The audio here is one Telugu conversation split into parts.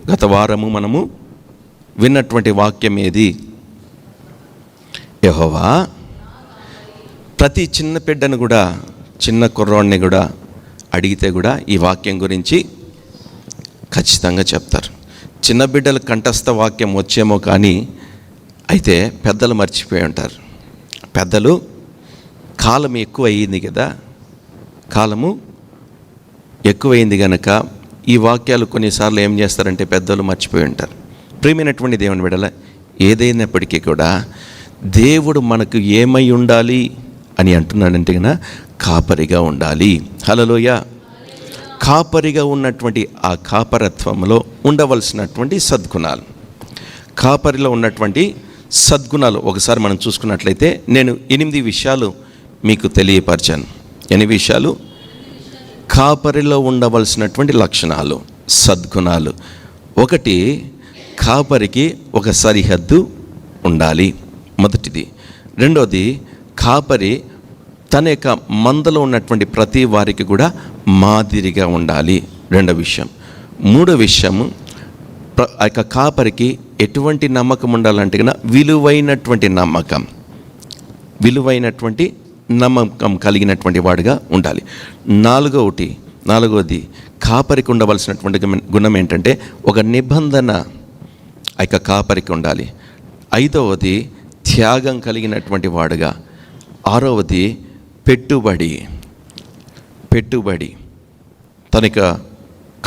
గత వారము మనము విన్నటువంటి వాక్యం ఏది? యెహోవా ప్రతి చిన్న బిడ్డను కూడా, చిన్న కుర్రోడిని కూడా అడిగితే కూడా ఈ వాక్యం గురించి ఖచ్చితంగా చెప్తారు. చిన్న బిడ్డల కంఠస్థ వాక్యం వచ్చేమో కానీ అయితే పెద్దలు మర్చిపోయి ఉంటారు. పెద్దలు కాలం ఎక్కువ అయ్యింది కదా, కాలము ఎక్కువైంది కనుక ఈ వాక్యాలు కొన్నిసార్లు ఏం చేస్తారంటే పెద్దలు మర్చిపోయి ఉంటారు. ప్రియమైనటువంటి దేవుని బిడ్డల, ఏదైనప్పటికీ కూడా దేవుడు మనకు ఏమై ఉండాలి అని అంటున్నాడంటే కన్నా కాపరిగా ఉండాలి. హల్లెలూయా. కాపరిగా ఉన్నటువంటి ఆ కాపరత్వంలో ఉండవలసినటువంటి సద్గుణాలు, కాపరిలో ఉన్నటువంటి సద్గుణాలు ఒకసారి మనం చూసుకున్నట్లయితే నేను 8 విషయాలు మీకు తెలియపరిచాను. 8 విషయాలు కాపరిలో ఉండవలసినటువంటి లక్షణాలు, సద్గుణాలు. 1, కాపరికి ఒక సరిహద్దు ఉండాలి, మొదటిది. 2, కాపరి తన యొక్క మందలో ఉన్నటువంటి ప్రతి వారికి కూడా మాదిరిగా ఉండాలి, 2వ విషయం. 3వ విషయం, ఆ యొక్క కాపరికి ఎటువంటి నమ్మకం ఉండాలంటే కన్నా విలువైనటువంటి నమ్మకం కలిగినటువంటి వాడుగా ఉండాలి. 4వది కాపరికి ఉండవలసినటువంటి గుణం ఏంటంటే ఒక నిబంధన ఆ యొక్క కాపరికి ఉండాలి. 5వది త్యాగం కలిగినటువంటి వాడుగా. 6వది పెట్టుబడి తనక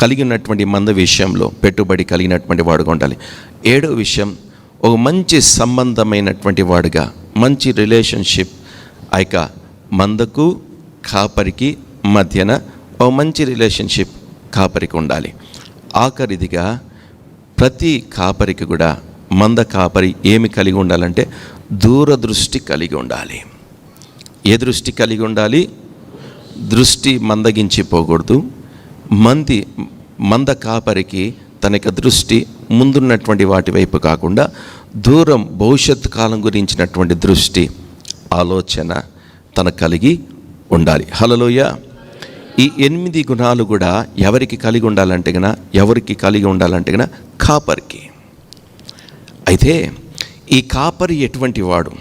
కలిగినటువంటి మంద విషయంలో పెట్టుబడి కలిగినటువంటి వాడుగా ఉండాలి. 7వ విషయం, ఒక మంచి సంబంధమైనటువంటి వాడుగా, మంచి రిలేషన్షిప్ ఆ యొక్క మందకు కాపరికి మధ్యన ఒక మంచి రిలేషన్షిప్ కాపరికి ఉండాలి. ఆఖరిదిగా ప్రతి కాపరికి కూడా మంద కాపరి ఏమి కలిగి ఉండాలంటే దూరదృష్టి కలిగి ఉండాలి. ఏ దృష్టి కలిగి ఉండాలి? దృష్టి మందగించిపోకూడదు. మంద కాపరికి తన యొక్క దృష్టి ముందున్నటువంటి వాటి వైపు కాకుండా దూరం భవిష్యత్తు కాలం గురించినటువంటి దృష్టి, ఆలోచన తన కలిగి ఉండాలి. హల్లెలూయా. ఈ 8 గుణాలు కూడా ఎవరికి కలిగి ఉండాలంటే గన కాపరికి. అయితే ఈ కాపరి ఎటువంటి వాడు?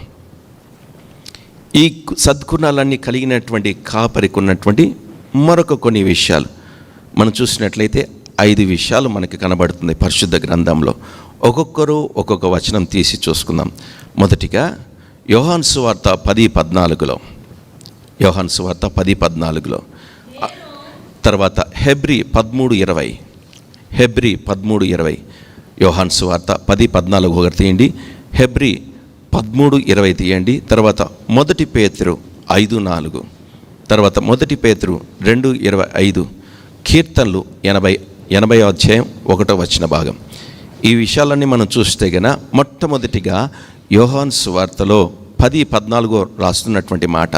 ఈ సద్గుణాలన్నీ కలిగినటువంటి కాపరికి ఉన్నటువంటి మరొక కొన్ని విషయాలు మనం చూసినట్లయితే 5 విషయాలు మనకి కనబడుతుంది పరిశుద్ధ గ్రంథంలో. ఒక్కొక్కరు ఒక్కొక్క వచనం తీసి చూసుకుందాం. మొదటిగా యోహాను సువార్త 10:14లో, యోహాను సువార్త 10:14లో, తర్వాత హెబ్రీ 13:20, యోహాను సువార్త 10:14 ఒకటి తీయండి, హెబ్రీ 13:20 తీయండి, తర్వాత 1 పేతురు 5:4, తర్వాత 1 పేతురు 2:25, కీర్తనలు 80వ అధ్యాయం 1వ వచన భాగం. ఈ విషయాలన్నీ మనం చూస్తే గన మొట్టమొదటిగా యోహాను సువార్తలో 10:14 రాస్తున్నటువంటి మాట,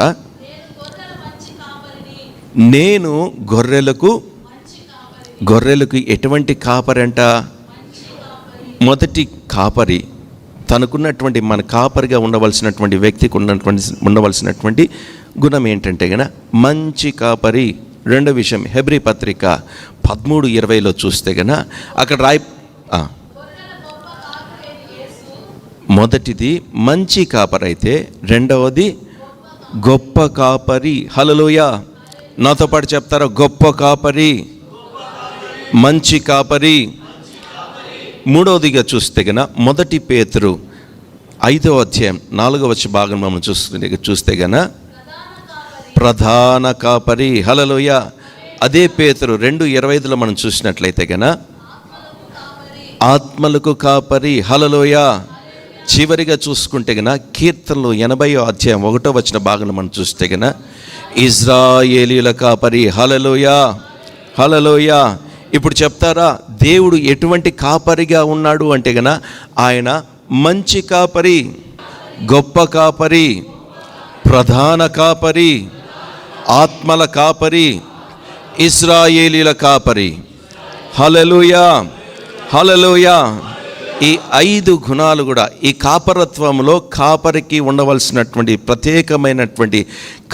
నేను గొర్రెలకు ఎటువంటి కాపరంట? మొదటి కాపరి తనకున్నటువంటి మన కాపరిగా ఉండవలసినటువంటి వ్యక్తికి ఉండవలసినటువంటి గుణం ఏంటంటే గన మంచి కాపరి. 2వ విషయం హెబ్రీ పత్రిక 13:20లో చూస్తే గన అక్కడ మొదటిది మంచి కాపరి అయితే 2వది గొప్ప కాపరి. హల్లెలూయా. నాతో పాటు చెప్తారా? గొప్ప కాపరి, మంచి కాపరి. 3వదిగా చూస్తే గన 1 పేతురు 5వ అధ్యాయం 4వ భాగం మనం చూస్తే గన ప్రధాన కాపరి. హల్లెలూయా. అదే పేతురు 2:25లో మనం చూసినట్లయితే గన ఆత్మలకు కాపరి. హల్లెలూయా. చివరిగా చూసుకుంటే గన కీర్తనలు 80వ అధ్యాయం 1వ వచన భాగంలో మనం చూస్తే గన ఇజ్రాయేలీల కాపరి. హల్లెలూయా. హల్లెలూయా. ఇప్పుడు చెప్తారా దేవుడు ఎటువంటి కాపరిగా ఉన్నాడు అంటే గన ఆయన మంచి కాపరి, గొప్ప కాపరి, ప్రధాన కాపరి, ఆత్మల కాపరి, ఇశ్రాయేలీల కాపరి. హల్లెలూయా. హల్లెలూయా. ఈ 5 గుణాలు కూడా ఈ కాపరత్వంలో కాపరికి ఉండవలసినటువంటి ప్రత్యేకమైనటువంటి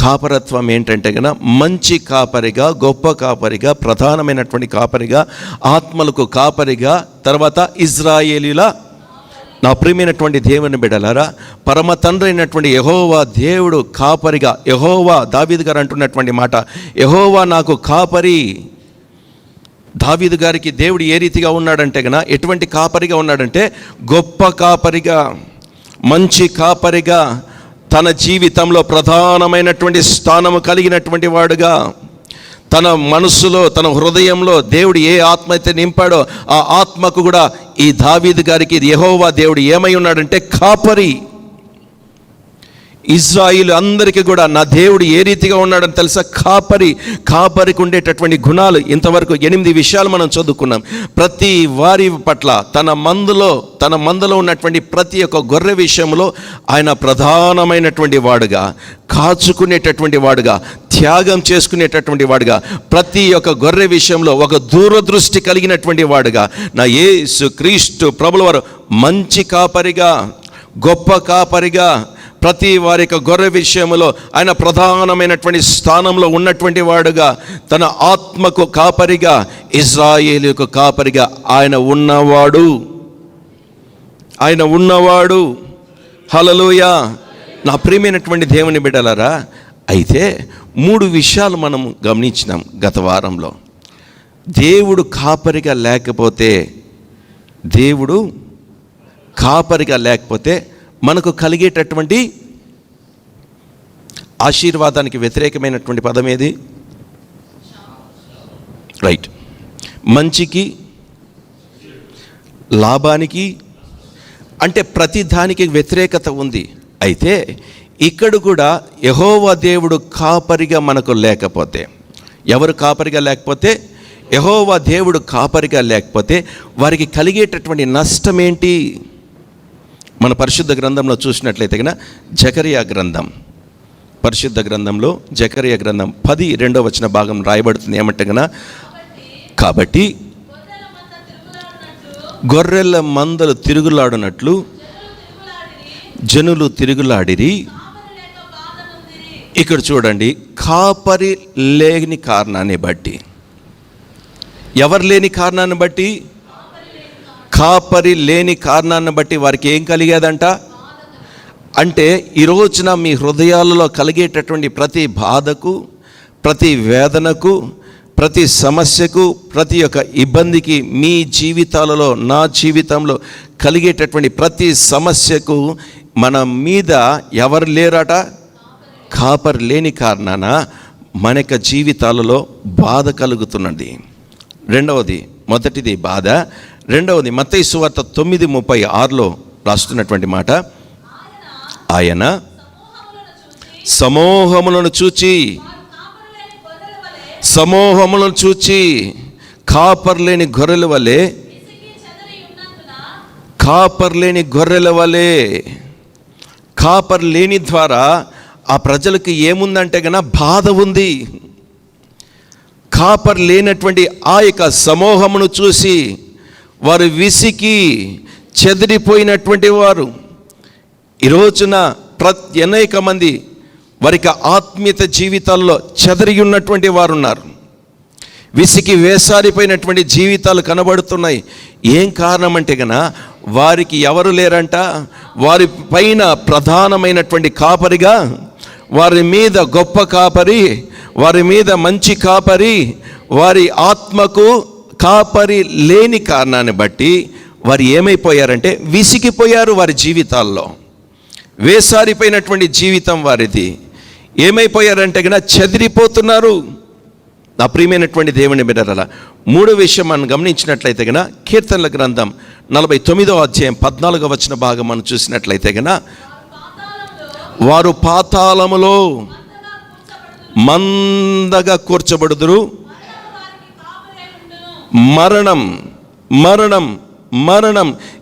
కాపరత్వం ఏంటంటే కనుక మంచి కాపరిగా, గొప్ప కాపరిగా, ప్రధానమైనటువంటి కాపరిగా, ఆత్మలకు కాపరిగా, తర్వాత ఇజ్రాయేలీల నా ప్రియమైనటువంటి దేవుని బిడ్డలారా, పరమ తండ్రి అయినటువంటి యెహోవా దేవుడు కాపరిగా, యెహోవా దావీదు గారు అంటున్నటువంటి మాట, యెహోవా నాకు కాపరి. దావీదు గారికి దేవుడు ఏ రీతిగా ఉన్నాడంటే గన, ఎటువంటి కాపరిగా ఉన్నాడంటే గొప్ప కాపరిగా, మంచి కాపరిగా, తన జీవితంలో ప్రధానమైనటువంటి స్థానము కలిగినటువంటి వాడుగా, తన మనస్సులో, తన హృదయంలో దేవుడు ఏ ఆత్మ అయితే నింపాడో ఆ ఆత్మకు కూడా ఈ దావీదు గారికి యెహోవా దేవుడు ఏమై ఉన్నాడంటే కాపరి. ఇజ్రాయిల్ అందరికీ కూడా నా దేవుడు ఏ రీతిగా ఉన్నాడని తెలుసా? కాపరి. కాపరికి ఉండేటటువంటి గుణాలు ఇంతవరకు 8 విషయాలు మనం చదువుకున్నాం. ప్రతి వారి పట్ల తన మందలో ఉన్నటువంటి ప్రతి ఒక్క గొర్రె విషయంలో ఆయన ప్రధానమైనటువంటి వాడుగా, కాచుకునేటటువంటి వాడుగా, త్యాగం చేసుకునేటటువంటి వాడుగా, ప్రతి ఒక్క గొర్రె విషయంలో ఒక దూరదృష్టి కలిగినటువంటి వాడుగా, నా యేసు క్రీస్తు ప్రభుల వారు మంచి కాపరిగా, గొప్ప కాపరిగా, ప్రతి వారి యొక్క గొర్రె విషయంలో ఆయన ప్రధానమైనటువంటి స్థానంలో ఉన్నటువంటి వాడుగా, తన ఆత్మకు కాపరిగా, ఇశ్రాయేలుకు కాపరిగా ఆయన ఉన్నవాడు. హల్లెలూయా. నా ప్రియమైనటువంటి దేవుని బిడ్డలారా, అయితే 3 విషయాలు మనం గమనించినాం గత వారంలో. దేవుడు కాపరిగా లేకపోతే మనకు కలిగేటటువంటి ఆశీర్వాదానికి వ్యతిరేకమైనటువంటి పదం ఏది? రైట్. మంచికి, లాభానికి, అంటే ప్రతి దానికి వ్యతిరేకత ఉంది. అయితే ఇక్కడ కూడా యెహోవా దేవుడు కాపరిగా మనకు లేకపోతే, ఎవరు కాపరిగా లేకపోతే? యెహోవా దేవుడు కాపరిగా లేకపోతే వారికి కలిగేటటువంటి నష్టం ఏంటి? మన పరిశుద్ధ గ్రంథంలో చూసినట్లయితే కనుక జకరియా గ్రంథం, పరిశుద్ధ గ్రంథంలో జకరియా గ్రంథం 10:2 భాగం రాయబడుతుంది. ఏమంటే కనుక, కాబట్టి గొర్రెల మందలు తిరుగులాడునట్లు జనులు తిరుగులాడిరి. ఇక్కడ చూడండి, కాపరి లేని కారణాన్ని బట్టి, ఎవరు లేని కారణాన్ని బట్టి, కాపరి లేని కారణాన్ని బట్టి వారికి ఏం కలిగేదంట అంటే, ఈ రోజున మీ హృదయాలలో కలిగేటటువంటి ప్రతి బాధకు, ప్రతి వేదనకు, ప్రతి సమస్యకు, ప్రతి ఒక్క ఇబ్బందికి, మీ జీవితాలలో, నా జీవితంలో కలిగేటటువంటి ప్రతి సమస్యకు మన మీద ఎవరు లేరట? కాపరి లేని కారణాన మన యొక్క జీవితాలలో బాధ కలుగుతున్నది. మొదటిది బాధ. రెండవది మత్తయి సువార్త 9:36 రాస్తున్నటువంటి మాట, ఆయన సమూహములను చూచి కాపర్లేని గొర్రెల వలె, కాపర్ లేని ద్వారా ఆ ప్రజలకు ఏముందంటే గన బాధ ఉంది. కాపర్ లేనటువంటి ఆ యొక్క సమూహమును చూసి వారు విసికి చెదిరిపోయినటువంటి వారు. ఈ రోజున అనేక మంది వారికి ఆత్మీయత జీవితాల్లో చెదిరి ఉన్నటువంటి వారు ఉన్నారు. విసికి వేసారిపోయినటువంటి జీవితాలు కనబడుతున్నాయి. ఏం కారణం అంటే గన వారికి ఎవరు లేరంట? వారి పైన ప్రధానమైనటువంటి కాపరిగా, వారి మీద గొప్ప కాపరి, వారి మీద మంచి కాపరి, వారి ఆత్మకు కాపరి లేని కారణాన్ని బట్టి వారు ఏమైపోయారంటే విసిగిపోయారు. వారి జీవితాల్లో వేసారిపోయినటువంటి జీవితం వారిది. ఏమైపోయారంటే కనుక చెదిరిపోతున్నారు. నా ప్రియమైనటువంటి దేవుని బిడ్డలారా, 3వ విషయం మనం గమనించినట్లయితే కనుక కీర్తనల గ్రంథం 49:14 భాగం మనం చూసినట్లయితే కనుక, వారు పాతాళములో మందగా కూర్చబడుదురు, మరణం.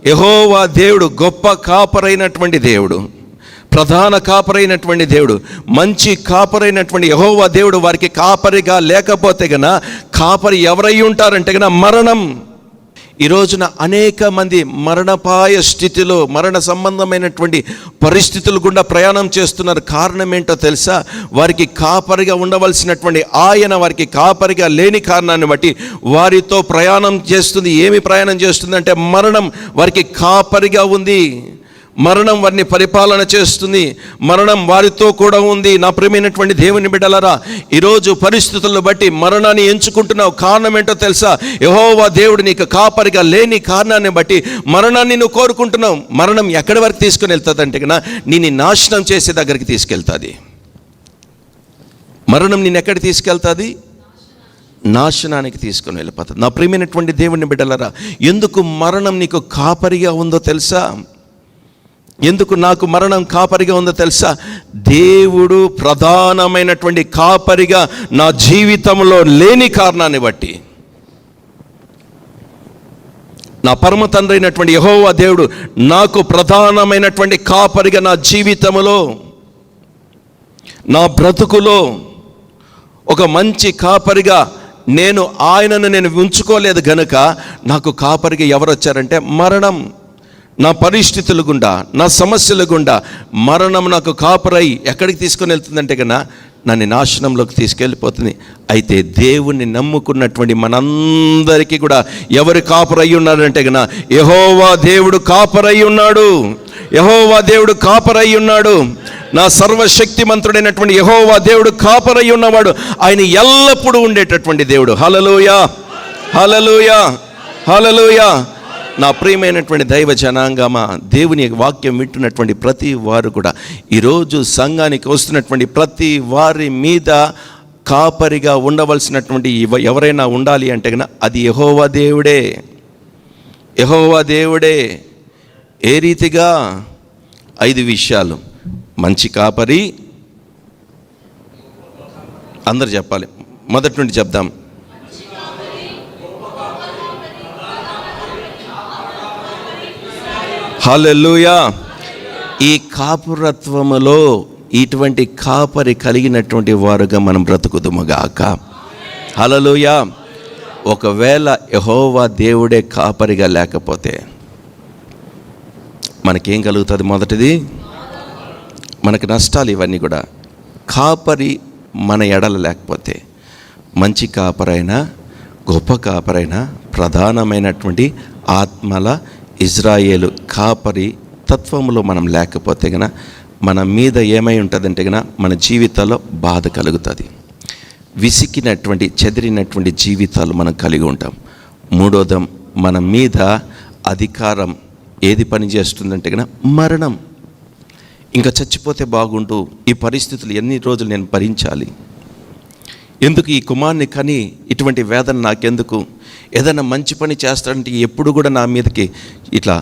యెహోవా దేవుడు గొప్ప కాపరైనటువంటి దేవుడు, ప్రధాన కాపరైనటువంటి దేవుడు, మంచి కాపరైనటువంటి యెహోవా దేవుడు వారికి కాపరిగా లేకపోతే గన కాపరి ఎవరై ఉంటారంటే గన మరణం. ఈ రోజున అనేక మంది మరణపాయ స్థితిలో, మరణ సంబంధమైనటువంటి పరిస్థితులు గుండా ప్రయాణం చేస్తున్నారు. కారణం ఏంటో తెలుసా? వారికి కాపరిగా ఉండవలసినటువంటి ఆయన వారికి కాపరిగా లేని కారణాన్ని బట్టి వారితో ప్రయాణం చేస్తుంది. ఏమి ప్రయాణం చేస్తుంది అంటే మరణం వారికి కాపరిగా ఉంది. మరణం వారిని పరిపాలన చేస్తుంది. మరణం వారితో కూడా ఉంది. నా ప్రియమైనటువంటి దేవుని బిడ్డలారా, ఈరోజు పరిస్థితులను బట్టి మరణాన్ని ఎంచుకుంటున్నావు. కారణం ఏంటో తెలుసా? యెహోవా దేవుడు నీకు కాపరిగా లేని కారణాన్ని బట్టి మరణాన్ని నువ్వు కోరుకుంటున్నావు. మరణం ఎక్కడి వరకు తీసుకుని వెళ్తుంది అంటే కన్నా నిన్ను నాశనం చేసే దగ్గరికి తీసుకెళ్తుంది. మరణం నిన్ను ఎక్కడికి తీసుకెళ్తుంది? నాశనానికి తీసుకుని వెళ్ళిపోతుంది. నా ప్రియమైనటువంటి దేవుని బిడ్డలారా, ఎందుకు మరణం నీకు కాపరిగా ఉందో తెలుసా? ఎందుకు నాకు మరణం కాపరిగా ఉందో తెలుసా? దేవుడు ప్రధానమైనటువంటి కాపరిగా నా జీవితంలో లేని కారణాన్ని బట్టి, నా పరమ తండ్రి అయినటువంటి యెహోవా దేవుడు నాకు ప్రధానమైనటువంటి కాపరిగా నా జీవితంలో, నా బ్రతుకులో ఒక మంచి కాపరిగా నేను ఉంచుకోలేదు గనుక నాకు కాపరిగా ఎవరు వచ్చారంటే మరణం. నా పరిస్థితుల గుండా, నా సమస్యల గుండా మరణం నాకు కాపరై ఎక్కడికి తీసుకొని వెళ్తుందంటే కన్నా నన్ను నాశనంలోకి తీసుకెళ్ళిపోతుంది. అయితే దేవుణ్ణి నమ్ముకున్నటువంటి మనందరికీ కూడా ఎవరు కాపరై ఉన్నారంటే కన్నా యెహోవా దేవుడు కాపరై ఉన్నాడు. యెహోవా దేవుడు కాపరై ఉన్నాడు. నా సర్వశక్తిమంతుడైనటువంటి యెహోవా దేవుడు కాపరై ఉన్నవాడు. ఆయన ఎల్లప్పుడూ ఉండేటటువంటి దేవుడు. హల్లెలూయా, హల్లెలూయా, హల్లెలూయా. నా ప్రియమైనటువంటి దైవ జనాంగమా, దేవుని వాక్యం వింటున్నటువంటి ప్రతి వారు కూడా ఈరోజు సంఘానికి వస్తున్నటువంటి ప్రతి వారి మీద కాపరిగా ఉండవలసినటువంటి ఎవరైనా ఉండాలి అంటే కన్నా అది యెహోవా దేవుడే. యెహోవా దేవుడే. ఏ రీతిగా? 5 విషయాలు. మంచి కాపరి. అందరు చెప్పాలి, మొదటి నుండి చెప్దాం. హల్లెలూయా. ఈ కాపురత్వములో ఇటువంటి కాపరి కలిగినటువంటి వారుగా మనం బ్రతుకుదుముగాక. హల్లెలూయా. ఒకవేళ యెహోవా దేవుడే కాపరిగా లేకపోతే మనకేం కలుగుతుంది? మొదటిది మనకు నష్టాలు. ఇవన్నీ కూడా కాపరి మన ఎడల లేకపోతే, మంచి కాపరైనా, గొప్ప కాపరైనా, ప్రధానమైనటువంటి ఆత్మల ఇజ్రాయేలు కాపరి తత్వంలో మనం లేకపోతే గన మన మీద ఏమై ఉంటుందంటే గన మన జీవితాల్లో బాధ కలుగుతుంది. విసికినటువంటి, చెదిరినటువంటి జీవితాలు మనం కలిగి ఉంటాం. మూడోదం, మన మీద అధికారం ఏది పని చేస్తుందంటే గన మరణం. ఇంకా చచ్చిపోతే బాగుంటూ, ఈ పరిస్థితులు ఎన్ని రోజులు నేను భరించాలి? ఎందుకు ఈ కుమార్ని కని ఇటువంటి వేదన నాకెందుకు? ఏదైనా మంచి పని చేస్తాడంటే ఎప్పుడు కూడా నా మీదకి ఇట్లా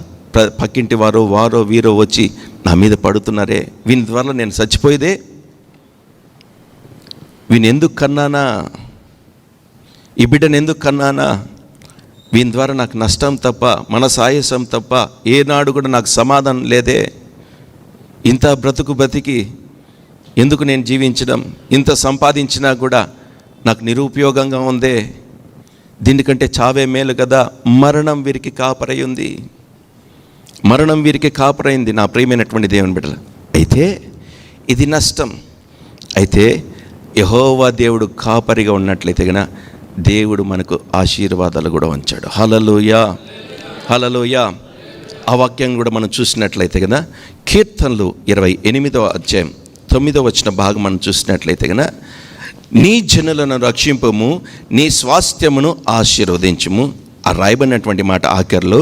పక్కింటి వారో వీరో వచ్చి నా మీద పడుతున్నారే, వీని ద్వారా నేను చచ్చిపోయేదే, వీని ఎందుకు కన్నానా, ఈ బిడ్డను ఎందుకు కన్నానా, వీని ద్వారా నాకు నష్టం తప్ప, మనసాయసం తప్ప ఏనాడు కూడా నాకు సమాధానం లేదే, ఇంత బ్రతికి ఎందుకు నేను జీవించడం, ఇంత సంపాదించినా కూడా నాకు నిరుపయోగంగా ఉందే, దీనికంటే చావే మేలు కదా. మరణం వీరికి కాపరై ఉంది. మరణం వీరికి కాపరైంది. నా ప్రియమైనటువంటి దేవుని బిడ్డలు, అయితే ఇది నష్టం. అయితే యెహోవా దేవుడు కాపరిగా ఉన్నట్లయితే గన దేవుడు మనకు ఆశీర్వాదాలు కూడా ఉంచాడు. హల్లెలూయా, హల్లెలూయా. ఆ వాక్యం కూడా మనం చూసినట్లయితే కదా, కీర్తనలు 28వ అధ్యాయం 9వ వచన భాగం మనం చూసినట్లయితే కనుక, నీ జనులను రక్షింపము, నీ స్వాస్థ్యమును ఆశీర్వదించుము. ఆ రాయబడినటువంటి మాట ఆఖరిలో,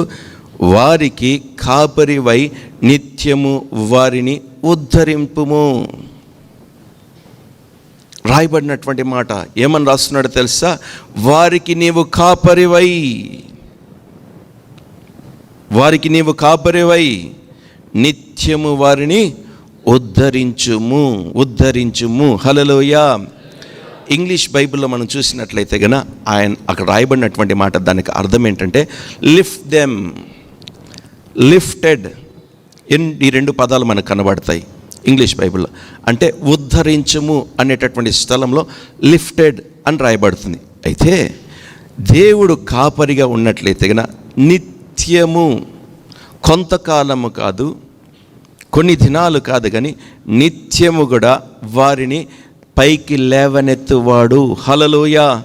వారికి కాపరివై నిత్యము వారిని ఉద్ధరింపుము. రాయబడినటువంటి మాట ఏమని రాస్తున్నాడో తెలుసా? వారికి నీవు కాపరివై, వారికి నీవు కాపరివై నిత్యము వారిని ఉద్ధరించుము, ఉద్ధరించుము. హల్లెలూయా. ఇంగ్లీష్ బైబిల్లో మనం చూసినట్లయితే గన ఆయన అక్కడ రాయబడినటువంటి మాట, దానికి అర్థం ఏంటంటే లిఫ్ట్ దెమ్, లిఫ్టెడ్. ఈ 2 పదాలు మనకు కనబడతాయి ఇంగ్లీష్ బైబిల్లో. అంటే ఉద్ధరించుము అనేటటువంటి స్థలంలో లిఫ్టెడ్ అని రాయబడుతుంది. అయితే దేవుడు కాపరిగా ఉన్నట్లయితే గన నిత్యము, కొంతకాలము కాదు, కొన్ని దినాలు కాదు, కానీ నిత్యము కూడా వారిని పైకి లేవనెత్తువాడు. హల్లెలూయా.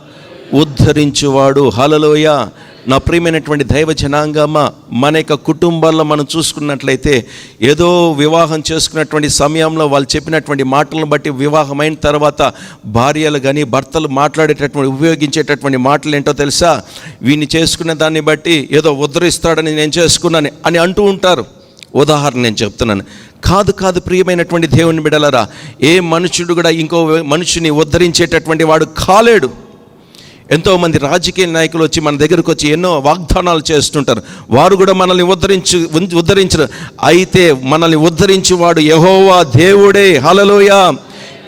ఉద్ధరించువాడు. హల్లెలూయా. నా ప్రియమైనటువంటి దైవ జనాంగమా, మన యొక్క కుటుంబాల్లో మనం చూసుకున్నట్లయితే ఏదో వివాహం చేసుకున్నటువంటి సమయంలో వాళ్ళు చెప్పినటువంటి మాటలను బట్టి వివాహమైన తర్వాత భార్యలు కానీ భర్తలు మాట్లాడేటటువంటి ఉపయోగించేటటువంటి మాటలు ఏంటో తెలుసా? వీడిని చేసుకున్న దాన్ని బట్టి ఏదో ఉద్ధరిస్తాడని నేను చేసుకున్నాను అని అంటూ ఉంటారు. ఉదాహరణ నేను చెప్తున్నాను. కాదు ప్రియమైనటువంటి దేవుని బిడ్డలారా, ఏ మనుషుడు కూడా ఇంకో మనుషుని ఉద్ధరించేటటువంటి వాడు కాలేడు. ఎంతోమంది రాజకీయ నాయకులు వచ్చి మన దగ్గరకు వచ్చి ఎన్నో వాగ్దానాలు చేస్తుంటారు. వారు కూడా మనల్ని ఉద్ధరించరు. అయితే మనల్ని ఉద్ధరించేవాడు యెహోవా దేవుడే. హల్లెలూయా.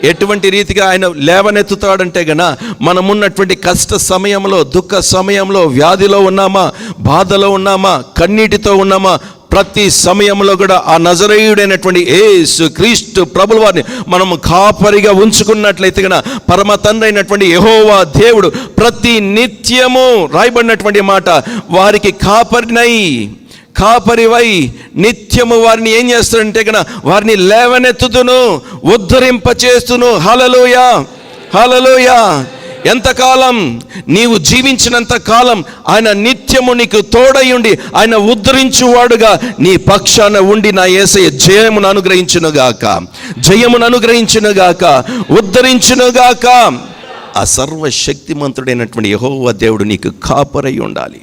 ఎటువంటి రీతిగా ఆయన లేవనెత్తుతాడంటే గన, మనమున్నటువంటి కష్ట సమయంలో, దుఃఖ సమయంలో, వ్యాధిలో ఉన్నామా, బాధలో ఉన్నామా, కన్నీటితో ఉన్నామా, ప్రతి సమయంలో కూడా ఆ నజరేయుడైనటువంటి యేసు క్రీస్తు ప్రభుల వారిని మనము కాపరిగా ఉంచుకున్నట్లయితే గన, పరమ తండ్రి అయినటువంటి యెహోవా దేవుడు ప్రతి నిత్యము రాయబడినటువంటి మాట, వారికి కాపరివై నిత్యము వారిని ఏం చేస్తాడంటే గన, వారిని లేవనెత్తుతును, ఉద్ధరింపచేస్తును. హల్లెలూయా. హల్లెలూయా. ఎంతకాలం? నీవు జీవించినంత కాలం ఆయన నిత్యము నీకు తోడయుండి ఆయన ఉద్ధరించువాడుగా నీ పక్షాన ఉండి నా యేసయ్య జయమును అనుగ్రహించునుగాక, ఉద్ధరించునుగాక. ఆ సర్వశక్తిమంతుడైనటువంటి యెహోవా దేవుడు నీకు కాపరై ఉండాలి.